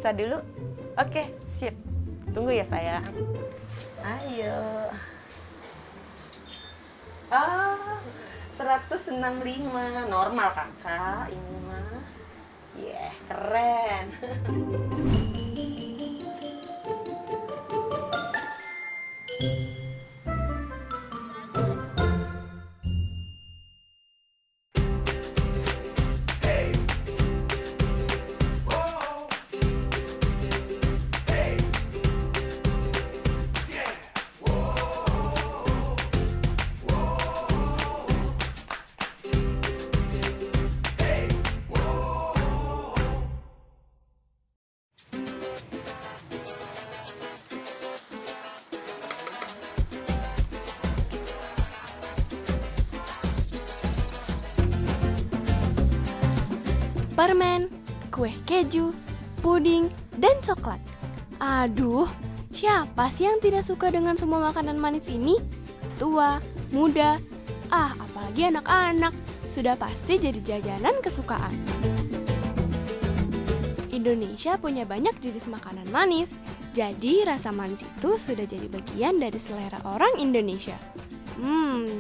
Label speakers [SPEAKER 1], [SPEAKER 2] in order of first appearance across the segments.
[SPEAKER 1] periksa dulu? Oke, sip. Tunggu ya sayang. Ayo. 165 normal kakak ini mah. Keren.
[SPEAKER 2] Permen, kue keju, puding, dan coklat. Aduh, siapa sih yang tidak suka dengan semua makanan manis ini? Tua, muda, apalagi anak-anak, sudah pasti jadi jajanan kesukaan. Indonesia punya banyak jenis makanan manis, jadi rasa manis itu sudah jadi bagian dari selera orang Indonesia.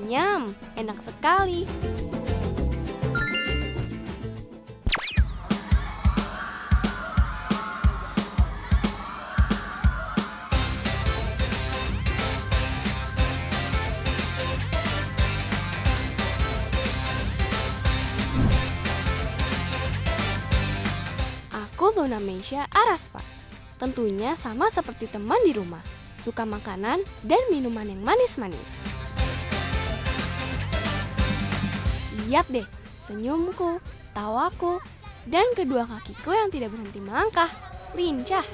[SPEAKER 2] Nyam, enak sekali. Aku Luna Meisha Araspa. Tentunya sama seperti teman di rumah, suka makanan dan minuman yang manis-manis. Lihat deh, senyumku, tawaku, dan kedua kakiku yang tidak berhenti melangkah, lincah.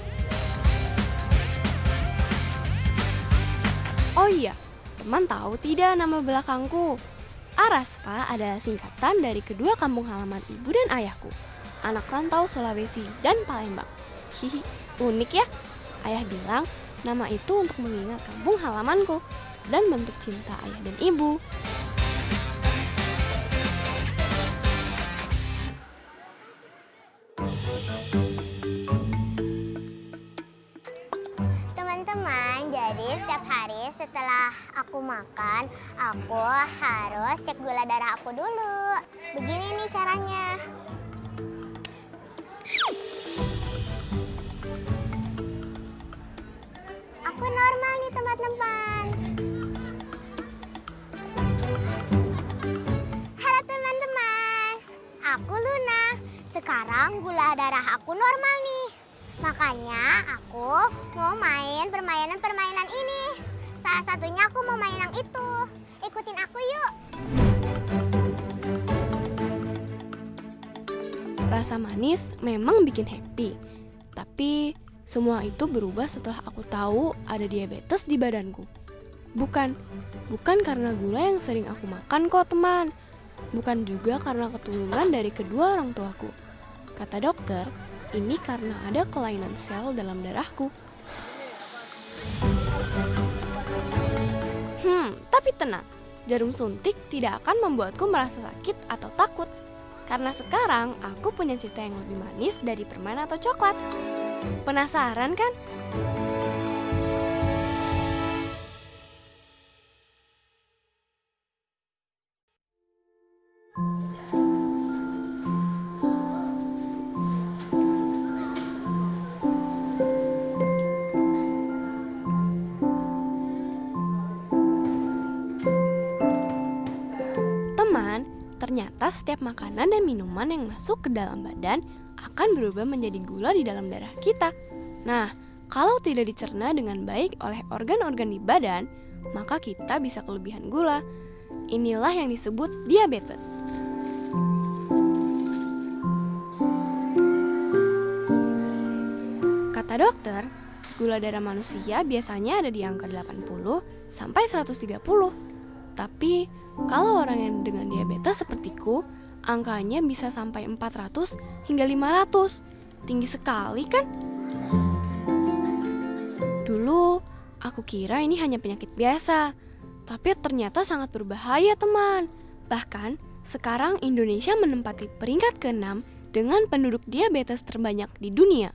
[SPEAKER 2] Oh iya, teman tahu tidak nama belakangku? Araspa adalah singkatan dari kedua kampung halaman ibu dan ayahku, anak rantau Sulawesi dan Palembang. Hihi, unik ya? Ayah bilang nama itu untuk mengingat kampung halamanku dan bentuk cinta ayah dan ibu.
[SPEAKER 3] Teman-teman, jadi setiap hari setelah aku makan, aku harus cek gula darah aku dulu. Begini nih caranya. Aku normal nih teman-teman. Halo teman-teman, aku Luna. Sekarang gula darah aku normal nih. Makanya aku mau main permainan-permainan ini. Salah satunya aku mau main yang itu. Ikutin aku yuk.
[SPEAKER 2] Rasa manis memang bikin happy, tapi semua itu berubah setelah aku tahu ada diabetes di badanku. Bukan karena gula yang sering aku makan kok teman. Bukan juga karena keturunan dari kedua orang tuaku. Kata dokter, ini karena ada kelainan sel dalam darahku. Tapi tenang, jarum suntik tidak akan membuatku merasa sakit atau takut. Karena sekarang aku punya cerita yang lebih manis dari permen atau coklat. Penasaran kan? Teman, ternyata setiap makanan dan minuman yang masuk ke dalam badan akan berubah menjadi gula di dalam darah kita. Nah, kalau tidak dicerna dengan baik oleh organ-organ di badan, maka kita bisa kelebihan gula. Inilah yang disebut diabetes. Kata dokter, gula darah manusia biasanya ada di angka 80 sampai 130. Tapi kalau orang yang dengan diabetes sepertiku, angkanya bisa sampai 400 hingga 500. Tinggi sekali kan? Dulu, aku kira ini hanya penyakit biasa. Tapi ternyata sangat berbahaya teman. Bahkan, sekarang Indonesia menempati peringkat ke-6 dengan penduduk diabetes terbanyak di dunia.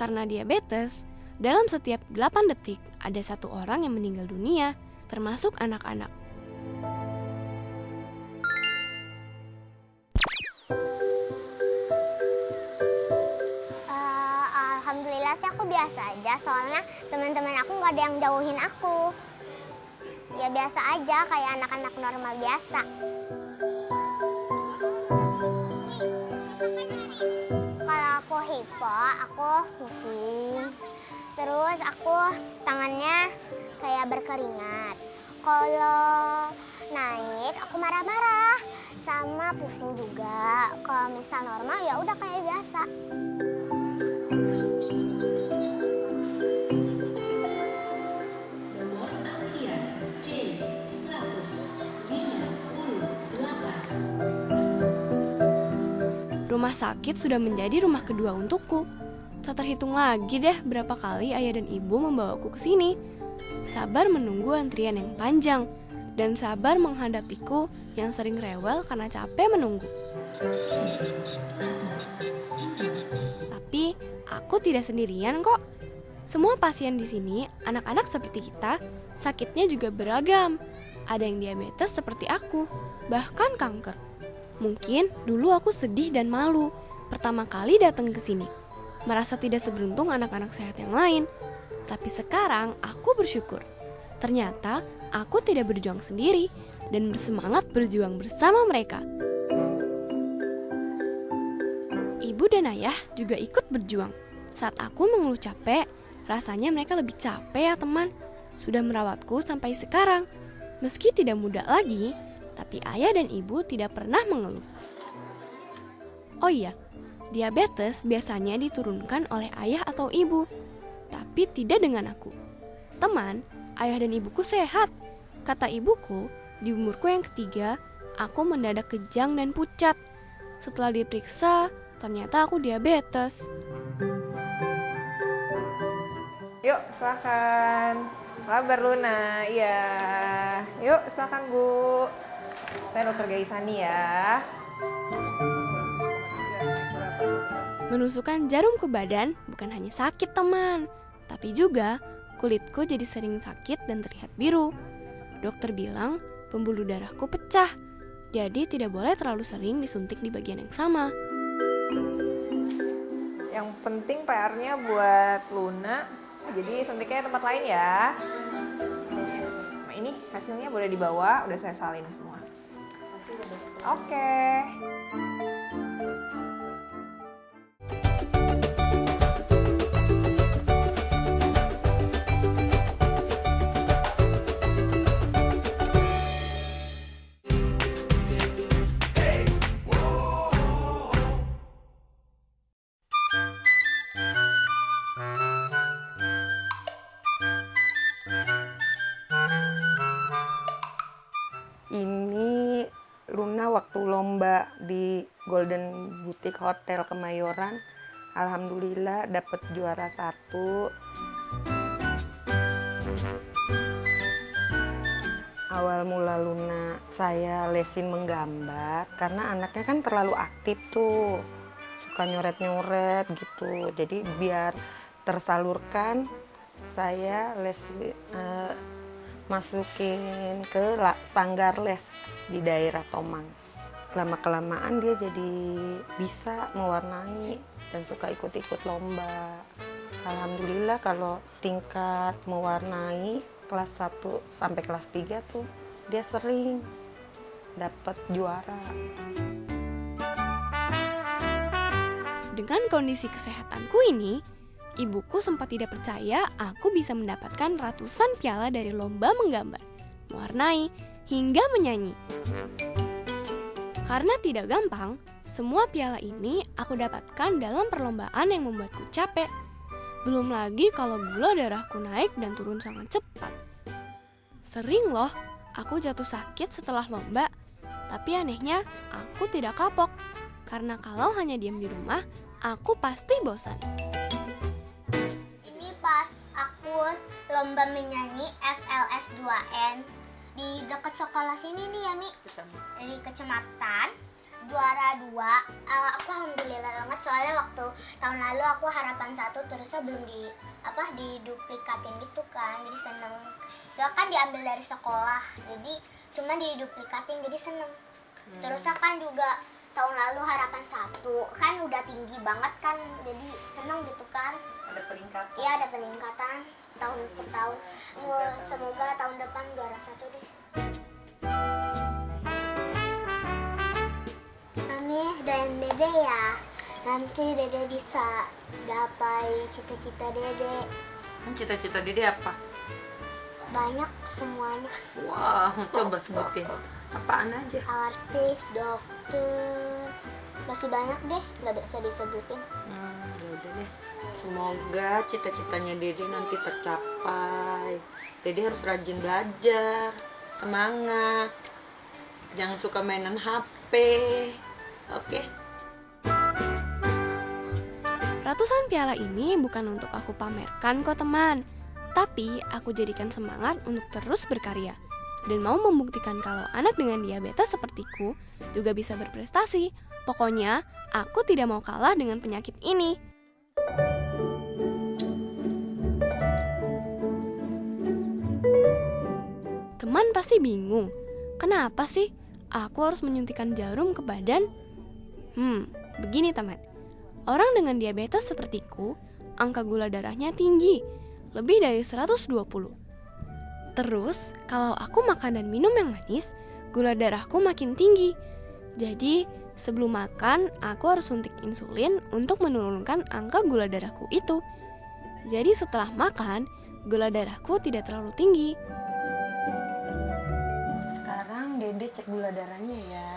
[SPEAKER 2] Karena diabetes, dalam setiap 8 detik ada 1 orang yang meninggal dunia, termasuk anak-anak.
[SPEAKER 3] Alhamdulillah sih aku biasa aja, soalnya teman-teman aku nggak ada yang jauhin aku. Ya biasa aja, kayak anak-anak normal biasa. Kalau aku hipo, aku pusing. Terus aku tangannya kayak berkeringat. Kalau naik, aku marah-marah. Sama pusing juga. Kalau misal normal ya udah kayak biasa.
[SPEAKER 2] Rumah sakit sudah menjadi rumah kedua untukku. Tak terhitung lagi deh berapa kali ayah dan ibu membawaku ke sini. Sabar menunggu antrian yang panjang dan sabar menghadapiku yang sering rewel karena capek menunggu. Tapi aku tidak sendirian kok. Semua pasien di sini, anak-anak seperti kita, sakitnya juga beragam. Ada yang diabetes seperti aku, bahkan kanker. Mungkin dulu aku sedih dan malu pertama kali datang ke sini. Merasa tidak seberuntung anak-anak sehat yang lain. Tapi sekarang aku bersyukur. Ternyata aku tidak berjuang sendiri dan bersemangat berjuang bersama mereka. Ibu dan ayah juga ikut berjuang. Saat aku mengeluh capek, rasanya mereka lebih capek ya teman. Sudah merawatku sampai sekarang. Meski tidak mudah lagi, tapi ayah dan ibu tidak pernah mengeluh. Oh iya, diabetes biasanya diturunkan oleh ayah atau ibu, tapi tidak dengan aku. Teman, ayah dan ibuku sehat. Kata ibuku, di umurku yang ketiga, aku mendadak kejang dan pucat. Setelah diperiksa, ternyata aku diabetes.
[SPEAKER 1] Yuk, silakan. Kabar Luna, iya. Yuk, silakan Bu. Saya dokter Gaisani ya.
[SPEAKER 2] Menusukkan jarum ke badan bukan hanya sakit teman, tapi juga kulitku jadi sering sakit dan terlihat biru. Dokter bilang pembuluh darahku pecah, jadi tidak boleh terlalu sering disuntik di bagian yang sama.
[SPEAKER 1] Yang penting PR-nya buat Luna, jadi suntiknya tempat lain ya. Nah, ini hasilnya boleh dibawa, udah saya salin semua. Oke. Ini Luna waktu lomba di Golden Boutique Hotel Kemayoran. Alhamdulillah dapat juara 1. Awal mula Luna saya lesin menggambar karena anaknya kan terlalu aktif tuh. Suka nyoret-nyoret gitu. Jadi biar tersalurkan saya masukin ke sanggar les di daerah Tomang. Lama-kelamaan dia jadi bisa mewarnai dan suka ikut-ikut lomba. Alhamdulillah kalau tingkat mewarnai kelas 1 sampai kelas 3 tuh dia sering dapat juara.
[SPEAKER 2] Dengan kondisi kesehatanku ini, ibuku sempat tidak percaya aku bisa mendapatkan ratusan piala dari lomba menggambar, mewarnai, hingga menyanyi. Karena tidak gampang, semua piala ini aku dapatkan dalam perlombaan yang membuatku capek. Belum lagi kalau gula darahku naik dan turun sangat cepat. Sering loh, aku jatuh sakit setelah lomba, tapi anehnya aku tidak kapok. Karena kalau hanya diam di rumah, aku pasti bosan.
[SPEAKER 3] Ini pas aku lomba menyanyi FLS 2N di dekat sekolah sini nih ya Mi. Di kecamatan juara 2, aku alhamdulillah banget soalnya waktu tahun lalu aku harapan 1 terusnya belum diduplikatin gitu kan, jadi seneng. Soalnya kan diambil dari sekolah, jadi cuma diduplikatin jadi seneng. Terusnya kan juga tahun lalu harapan 1 kan udah tinggi banget kan, jadi seneng gitu kan.
[SPEAKER 1] Ada peningkatan.
[SPEAKER 3] Iya ada peningkatan tahun per tahun. Semoga tahun depan juara 1 deh. Mami dan Dede ya, nanti Dede bisa gapai cita-cita Dede.
[SPEAKER 1] Cita-cita Dede apa?
[SPEAKER 3] Banyak semuanya.
[SPEAKER 1] Wah, coba sebutin. Apaan aja?
[SPEAKER 3] Artis, dokter, masih banyak deh, nggak bisa disebutin.
[SPEAKER 1] Ya udah deh. Semoga cita-citanya Dede nanti tercapai. Dede harus rajin belajar, semangat. Jangan suka mainan HP. Oke.
[SPEAKER 2] Ratusan piala ini bukan untuk aku pamerkan kok teman, tapi aku jadikan semangat untuk terus berkarya dan mau membuktikan kalau anak dengan diabetes sepertiku juga bisa berprestasi. Pokoknya, aku tidak mau kalah dengan penyakit ini. Teman pasti bingung, kenapa sih aku harus menyuntikkan jarum ke badan? Begini teman. Orang dengan diabetes sepertiku, angka gula darahnya tinggi, lebih dari 120. Terus, kalau aku makan dan minum yang manis, gula darahku makin tinggi. Jadi, sebelum makan, aku harus suntik insulin untuk menurunkan angka gula darahku itu. Jadi setelah makan, gula darahku tidak terlalu tinggi.
[SPEAKER 1] Sekarang Dede cek gula darahnya ya.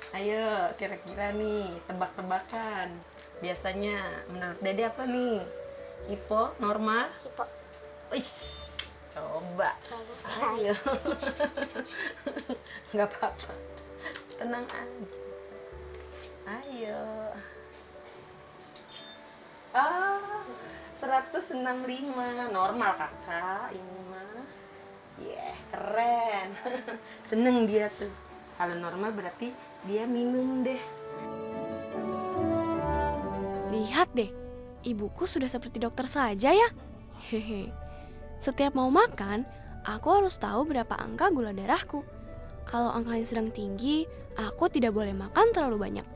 [SPEAKER 1] Ayo, kira-kira nih, tebak-tebakan. Biasanya menurut Dede apa nih? Hipo, normal?
[SPEAKER 3] Hipo.
[SPEAKER 1] Wih, coba. Ayo. Nggak apa-apa. Tenang aja. Ayo. 165. Normal kakak, ini mah. Keren. Seneng dia tuh. Kalau normal berarti dia minum deh.
[SPEAKER 2] Lihat deh, ibuku sudah seperti dokter saja ya. Hehe. Setiap mau makan, aku harus tahu berapa angka gula darahku. Kalau angkanya sedang tinggi, aku tidak boleh makan terlalu banyak.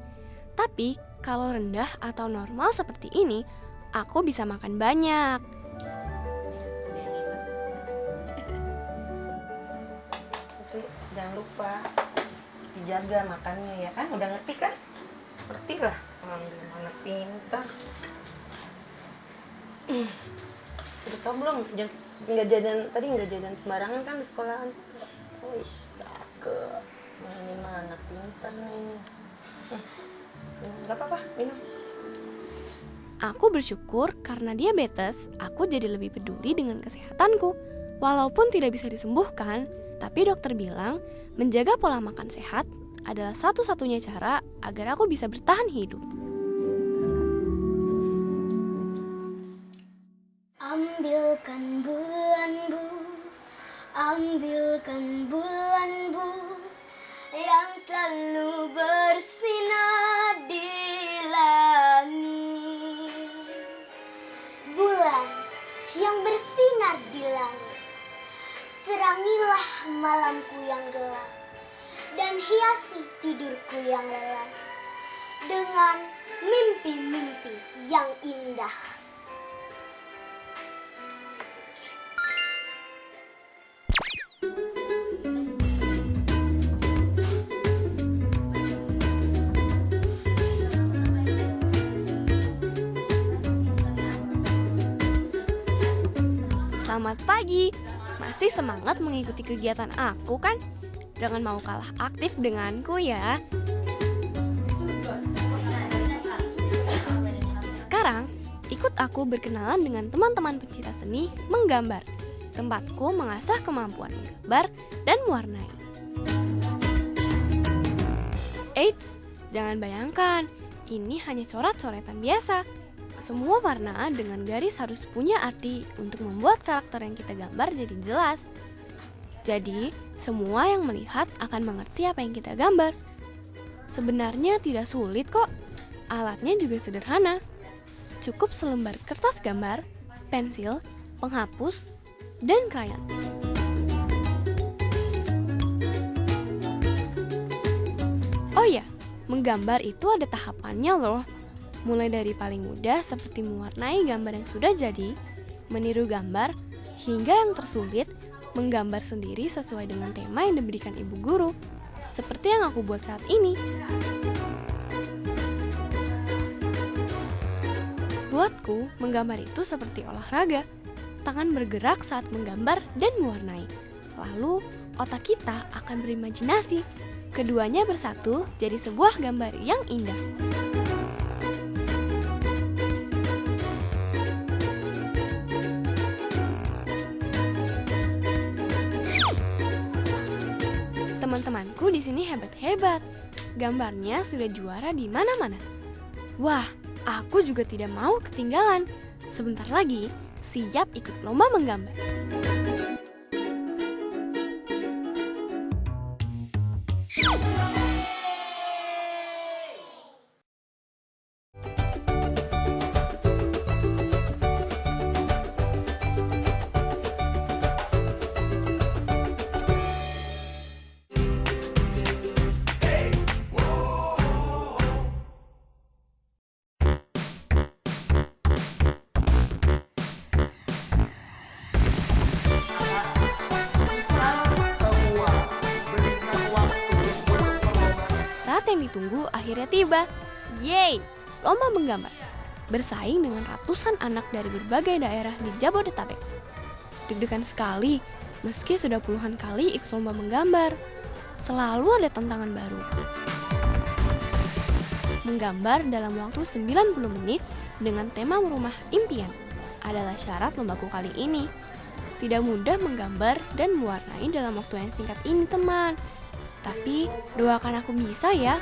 [SPEAKER 2] Tapi kalau rendah atau normal seperti ini, aku bisa makan banyak.
[SPEAKER 1] Sih, jangan lupa dijaga makannya ya kan, udah ngerti kan? Ngerti lah, anak pintar. Udah tau belum? Nggak jajan tadi, nggak jajan sembarangan kan di sekolahan. Wih, cakep. Ini mah anak pintar nih. Nggak apa-apa, minum.
[SPEAKER 2] Aku bersyukur karena diabetes, aku jadi lebih peduli dengan kesehatanku. Walaupun tidak bisa disembuhkan, tapi dokter bilang menjaga pola makan sehat adalah satu-satunya cara agar aku bisa bertahan hidup.
[SPEAKER 3] Ambilkan bulan bu, ambilkan bulan bu, yang selalu bersinar di langit. Bulan yang bersinar di langit, terangilah malamku yang gelap dan hiasi tidurku yang lelap dengan mimpi-mimpi yang indah.
[SPEAKER 2] Selamat pagi, masih semangat mengikuti kegiatan aku kan? Jangan mau kalah aktif denganku ya. Sekarang, ikut aku berkenalan dengan teman-teman pencinta seni menggambar. Tempatku mengasah kemampuan menggambar dan mewarnai. Eits, jangan bayangkan, ini hanya coret-coretan biasa. Semua warna dengan garis harus punya arti untuk membuat karakter yang kita gambar jadi jelas. Jadi, semua yang melihat akan mengerti apa yang kita gambar. Sebenarnya tidak sulit kok. Alatnya juga sederhana. Cukup selembar kertas gambar, pensil, penghapus, dan krayon. Oh ya, menggambar itu ada tahapannya loh. Mulai dari paling mudah seperti mewarnai gambar yang sudah jadi, meniru gambar, hingga yang tersulit, menggambar sendiri sesuai dengan tema yang diberikan ibu guru. Seperti yang aku buat saat ini. Buatku, menggambar itu seperti olahraga. Tangan bergerak saat menggambar dan mewarnai. Lalu, otak kita akan berimajinasi. Keduanya bersatu jadi sebuah gambar yang indah. Teman-temanku di sini hebat-hebat. Gambarnya sudah juara di mana-mana. Wah, aku juga tidak mau ketinggalan. Sebentar lagi, siap ikut lomba menggambar. Saat yang ditunggu akhirnya tiba. Yeay, lomba menggambar. Bersaing dengan ratusan anak dari berbagai daerah di Jabodetabek. Deg-degan sekali, meski sudah puluhan kali ikut lomba menggambar. Selalu ada tantangan baru. Menggambar dalam waktu 90 menit dengan tema rumah impian adalah syarat lombaku kali ini. Tidak mudah menggambar dan mewarnai dalam waktu yang singkat ini, teman. Tapi doakan aku bisa ya.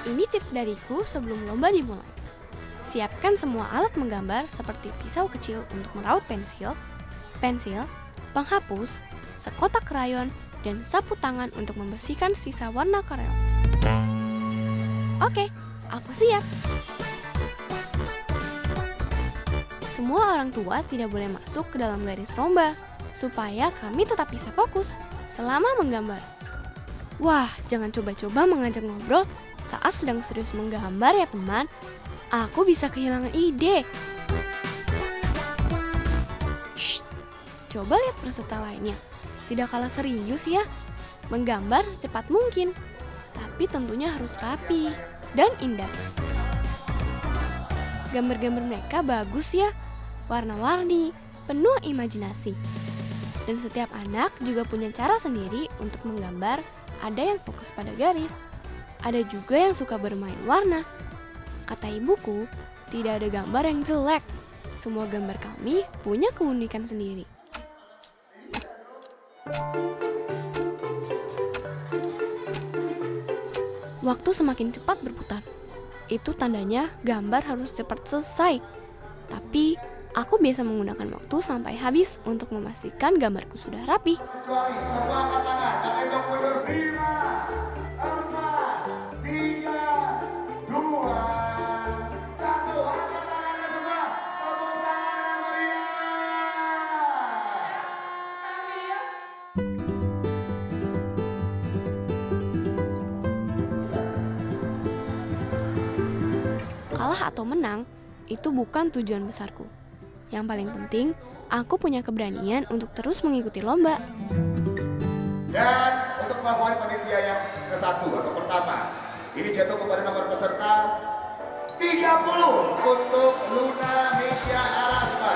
[SPEAKER 2] Ini tips dariku sebelum lomba dimulai. Siapkan semua alat menggambar seperti pisau kecil untuk meraut pensil, penghapus, sekotak krayon, dan sapu tangan untuk membersihkan sisa warna krayon. Oke, aku siap. Semua orang tua tidak boleh masuk ke dalam garis romba, supaya kami tetap bisa fokus selama menggambar. Wah, jangan coba-coba mengajak ngobrol saat sedang serius menggambar ya teman. Aku bisa kehilangan ide. Shh, coba lihat peserta lainnya. Tidak kalah serius ya. Menggambar secepat mungkin, tapi tentunya harus rapi dan indah. Gambar-gambar mereka bagus ya, warna-warni, penuh imajinasi. Dan setiap anak juga punya cara sendiri untuk menggambar. Ada yang fokus pada garis, ada juga yang suka bermain warna. Kata ibuku, tidak ada gambar yang jelek. Semua gambar kami punya keunikan sendiri. Waktu semakin cepat berputar. Itu tandanya gambar harus cepat selesai. Tapi aku biasa menggunakan waktu sampai habis untuk memastikan gambarku sudah rapi.
[SPEAKER 4] Semua angkat tangan, tangan yang mundur 5, 4, 3, 2, 1. Angkat tangannya semua. Tepuk tangan yang meriah.
[SPEAKER 2] Kalah atau menang, itu bukan tujuan besarku. Yang paling penting, aku punya keberanian untuk terus mengikuti lomba.
[SPEAKER 4] Dan untuk favorit panitia yang ke-1 atau pertama, ini jatuh kepada nomor peserta 30 untuk Luna Mesya Arasma.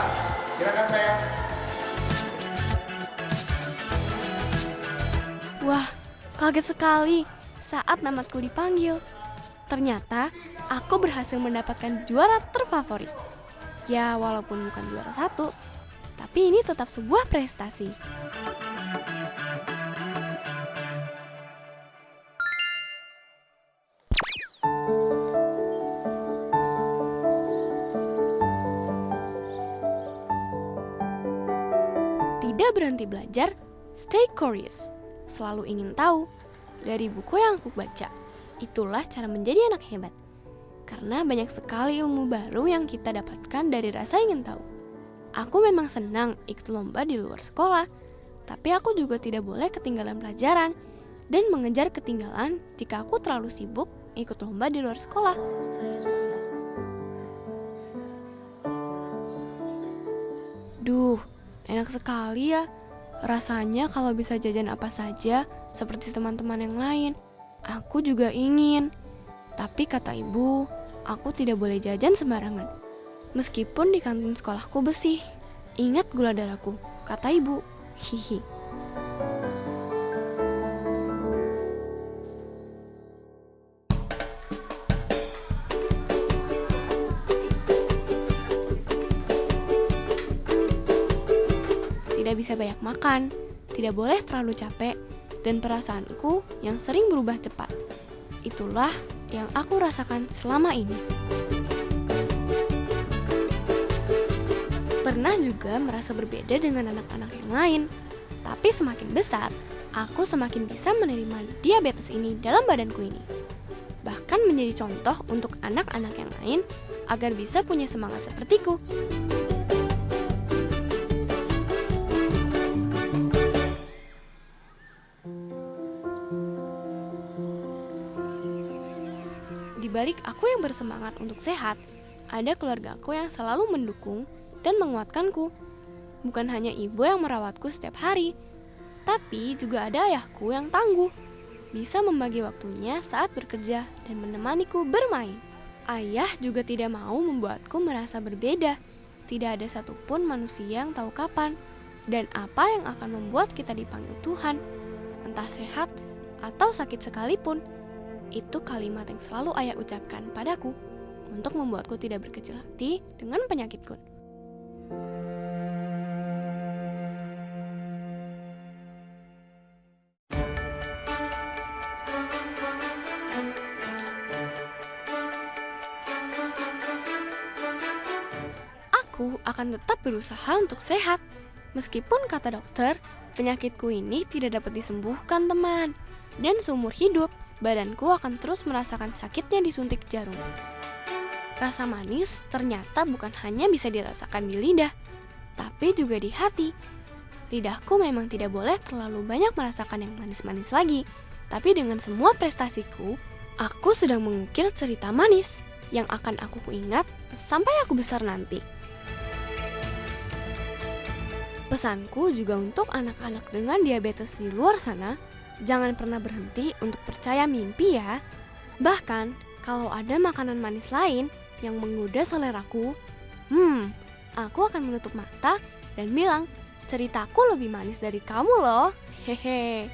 [SPEAKER 4] Silakan sayang.
[SPEAKER 2] Wah, kaget sekali saat namaku dipanggil. Ternyata, aku berhasil mendapatkan juara terfavorit. Ya, walaupun bukan juara 1, tapi ini tetap sebuah prestasi. Tidak Tidak berhenti belajar, stay curious. Selalu ingin tahu. Dari buku yang aku baca, itulah cara menjadi anak hebat. Karena banyak sekali ilmu baru yang kita dapatkan dari rasa ingin tahu. Aku memang senang ikut lomba di luar sekolah, tapi aku juga tidak boleh ketinggalan pelajaran dan mengejar ketinggalan jika aku terlalu sibuk ikut lomba di luar sekolah. Duh, enak sekali ya. Rasanya kalau bisa jajan apa saja seperti teman-teman yang lain. Aku juga ingin. Tapi kata ibu, aku tidak boleh jajan sembarangan. Meskipun di kantin sekolahku bersih. Ingat gula darahku, kata ibu. Hihi. Tidak bisa banyak makan, tidak boleh terlalu capek, dan perasaanku yang sering berubah cepat. Itulah yang aku rasakan selama ini. Pernah juga merasa berbeda dengan anak-anak yang lain, tapi semakin besar, aku semakin bisa menerima diabetes ini dalam badanku ini. Bahkan menjadi contoh untuk anak-anak yang lain agar bisa punya semangat sepertiku. Di balik aku yang bersemangat untuk sehat, ada keluargaku yang selalu mendukung dan menguatkanku. Bukan hanya ibu yang merawatku setiap hari, tapi juga ada ayahku yang tangguh, bisa membagi waktunya saat bekerja dan menemaniku bermain. Ayah juga tidak mau membuatku merasa berbeda. Tidak ada satupun manusia yang tahu kapan dan apa yang akan membuat kita dipanggil Tuhan, entah sehat atau sakit sekalipun. Itu kalimat yang selalu ayah ucapkan padaku untuk membuatku tidak berkecil hati dengan penyakitku. Aku akan tetap berusaha untuk sehat. Meskipun kata dokter, penyakitku ini tidak dapat disembuhkan, teman. Dan seumur hidup, badanku akan terus merasakan sakitnya disuntik jarum. Rasa manis ternyata bukan hanya bisa dirasakan di lidah, tapi juga di hati. Lidahku memang tidak boleh terlalu banyak merasakan yang manis-manis lagi, tapi dengan semua prestasiku, aku sedang mengukir cerita manis yang akan aku ingat sampai aku besar nanti. Pesanku juga untuk anak-anak dengan diabetes di luar sana, jangan pernah berhenti untuk percaya mimpi ya. Bahkan, kalau ada makanan manis lain yang menggoda seleraku, aku akan menutup mata dan bilang, ceritaku lebih manis dari kamu loh. Hehe.